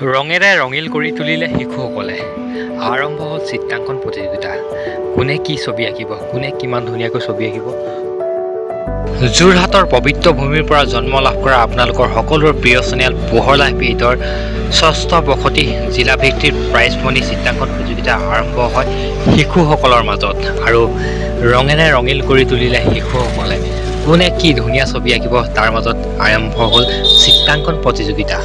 ৰঙেৰে ৰঙিল কৰি তুলিলে শিশুসকলে। আৰম্ভ হ'ল চিত্ৰাংকন প্ৰতিযোগিতা। কোনে কি ছবি আঁকিব, কোনে কিমান ধুনীয়াকৈ ছবি আঁকিব। যোৰহাটৰ পবিত্ৰ ভূমিৰ পৰা জন্ম লাভ কৰা আপোনালোকৰ সকলোৰে প্ৰিয় চেনেল পোহৰ লাইভ 8ৰ ষষ্ঠ বসতি জিলাভিত্তিক প্ৰাইজমণি চিত্ৰাংকন প্ৰতিযোগিতা আৰম্ভ হয় শিশুসকলৰ মাজত। আৰু ৰঙেৰে ৰঙিল কৰি তুলিলে শিশুসকলে। কোনে কি ধুনীয়া ছবি আঁকিব তাৰ মাজত আৰম্ভ হ'ল চিত্ৰাংকন প্ৰতিযোগিতা।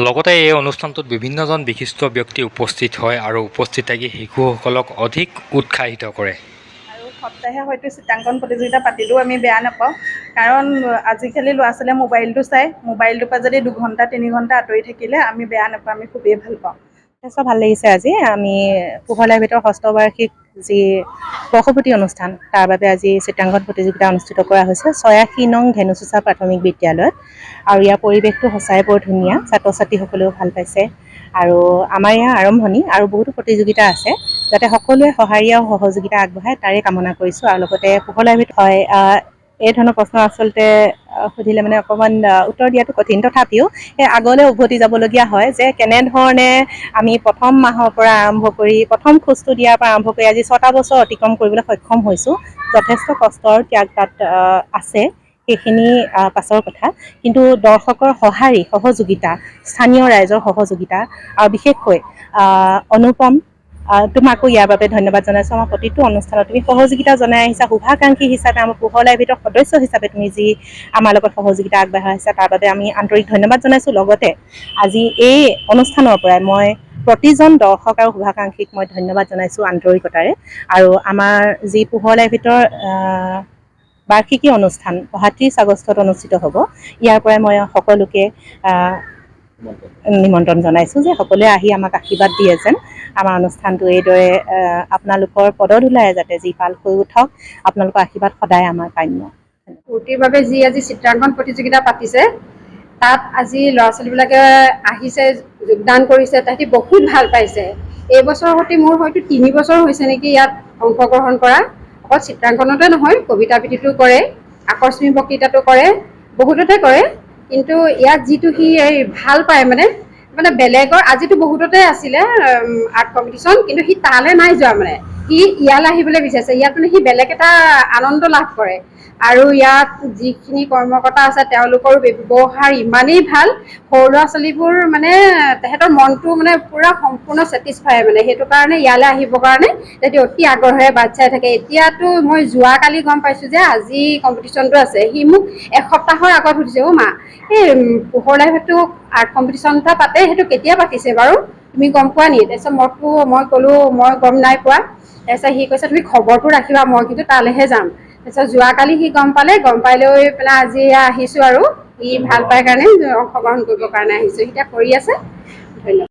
লগতে এই অনুষ্ঠানটোত বিভিন্নজন বিশিষ্ট ব্যক্তি উপস্থিত হয় আৰু উপস্থিত থাকি শিশুসকলক অধিক উৎসাহিত কৰে। আৰু সপ্তাহে হয়তো চিত্ৰাংকন প্ৰতিযোগিতা পাতিলেও আমি বেয়া নাপাওঁ, কাৰণ আজিকালি ল'ৰা ছোৱালীয়ে মোবাইলটো চাই, মোবাইলটোৰ পৰা যদি 2 ঘণ্টা 3 ঘণ্টা আঁতৰি থাকিলে আমি বেয়া নাপাওঁ, আমি খুবেই ভাল পাওঁ। যথেষ্ট ভাল লাগিছে। আজি আমি পোহৰ লাইভ 8ৰ ষষ্ঠ বাৰ্ষিক যি বৰ্ষপূৰ্তি অনুষ্ঠান, তাৰ বাবে আজি চিত্ৰাংকন প্ৰতিযোগিতা অনুষ্ঠিত কৰা হৈছে 86 নং ধেনুচোচা প্ৰাথমিক বিদ্যালয়ত। আৰু ইয়াৰ পৰিৱেশটো সঁচাই বৰ ধুনীয়া, ছাত্ৰ ছাত্ৰীসকলেও ভাল পাইছে। আৰু আমাৰ ইয়াৰ আৰম্ভণি আৰু বহুতো প্ৰতিযোগিতা আছে, যাতে সকলোৱে সঁহাৰি আৰু সহযোগিতা আগবঢ়ায় তাৰে কামনা কৰিছোঁ। আৰু লগতে পোহৰ লাইভ 8 হয় এই ধৰণৰ প্ৰশ্ন আচলতে সুধিলে মানে অকণমান উত্তৰ দিয়াটো কঠিন, তথাপিও সেই আগলৈ উভতি যাবলগীয়া হয় যে কেনেধৰণে আমি প্ৰথম মাহৰ পৰা আৰম্ভ কৰি প্ৰথম খোজটো দিয়াৰ পৰা আৰম্ভ কৰি আজি 6টা বছৰ অতিক্ৰম কৰিবলৈ সক্ষম হৈছোঁ। যথেষ্ট কষ্টৰ ত্যাগ তাত আছে, সেইখিনি পাছৰ কথা। কিন্তু দৰ্শকৰ সঁহাৰি সহযোগিতা, স্থানীয় ৰাইজৰ সহযোগিতা আৰু বিশেষকৈ অনুপম, তোমাকো ইয়াৰ বাবে ধন্যবাদ জনাইছোঁ। আমাৰ প্ৰতিটো অনুষ্ঠানত তুমি সহযোগিতা জনাই আহিছা, শুভাকাংক্ষী হিচাপে আমাৰ পোহৰ লাইভ 8ৰ সদস্য হিচাপে তুমি যি আমাৰ লগত সহযোগিতা আগবঢ়াই আহিছা তাৰ বাবে আমি আন্তৰিক ধন্যবাদ জনাইছোঁ। লগতে আজি এই অনুষ্ঠানৰ পৰাই মই প্ৰতিজন দৰ্শক আৰু শুভাকাংক্ষীক মই ধন্যবাদ জনাইছোঁ আন্তৰিকতাৰে। আৰু আমাৰ যি পোহৰ লাইভ 8ৰ বাৰ্ষিকী অনুষ্ঠান অহা 30 আগষ্টত অনুষ্ঠিত হ'ব, ইয়াৰ পৰাই মই সকলোকে নিমন্ত্ৰণ জনাইছোঁ যে সকলোৱে আহি আমাক আশীৰ্বাদ দিয়ে যেন আমাৰ অনুষ্ঠানটো এইদৰে আপোনালোকৰ পদধূলাৰে যাতে যি পাল হৈ উঠক, আপোনালোকৰ আশীৰ্বাদ সদায় আমাৰ কাম্য। ফূৰ্তিৰ বাবে যি আজি চিত্ৰাংকন প্ৰতিযোগিতা পাতিছে, তাত আজি ল'ৰা ছোৱালীবিলাকে আহিছে, যোগদান কৰিছে, তাহাঁতি বহুত ভাল পাইছে। এইবছৰৰ সৈতে মোৰ হয়তো 3 বছৰ হৈছে নেকি ইয়াত অংশগ্ৰহণ কৰা। অকল চিত্ৰাংকনতে নহয়, কবিতা আবৃত্তিটো কৰে, আকস্মিক বক্তৃতাটো কৰে, বহুততে কৰে। কিন্তু ইয়াত যিটো সি ভাল পায় মানে বেলেগৰ আজিতো বহুততে আছিলে আৰ্ট কম্পিটিশ্যন, কিন্তু সি তালৈ নাই যোৱা, মানে সি ইয়ালৈ আহিবলৈ বিচাৰিছে। ইয়াত মানে সি বেলেগ এটা আনন্দ লাভ কৰে। আৰু ইয়াত যিখিনি কৰ্মকৰ্তা আছে তেওঁলোকৰ ব্যৱহাৰ ইমানেই ভাল, সৰু ল'ৰা ছোৱালীবোৰ মানে তেহেঁতৰ মনটো মানে পূৰা সম্পূৰ্ণ ছেটিছফাই, মানে সেইটো কাৰণে ইয়ালৈ আহিবৰ কাৰণে তেহেঁতি অতি আগ্ৰহেৰে বাট চাই থাকে। এতিয়াতো মই যোৱাকালি গম পাইছোঁ যে আজি কম্পিটিশ্যনটো আছে। সি মোক এসপ্তাহৰ আগত সুধিছে, অ' মা এই পোহৰ লাইভ 8টো আৰ্ট কম্পিটিশ্যন এটা পাতে, সেইটো কেতিয়া পাতিছে বাৰু, তুমি গম পোৱা নি? তাৰপিছত মই ক'লোঁ মই গম নাই পোৱা। তাৰপিছত সি কৈছে তুমি খবৰটো ৰাখিবা, মই কিন্তু তালৈহে যাম। তাৰপিছত যোৱাকালি সি গম পালে, গম পাই লৈ পেলাই আজি আহিছোঁ। আৰু সি ভাল পাই কাৰণে অংশগ্ৰহণ কৰিবৰ কাৰণে আহিছোঁ, এতিয়া কৰি আছে। ধন্যবাদ।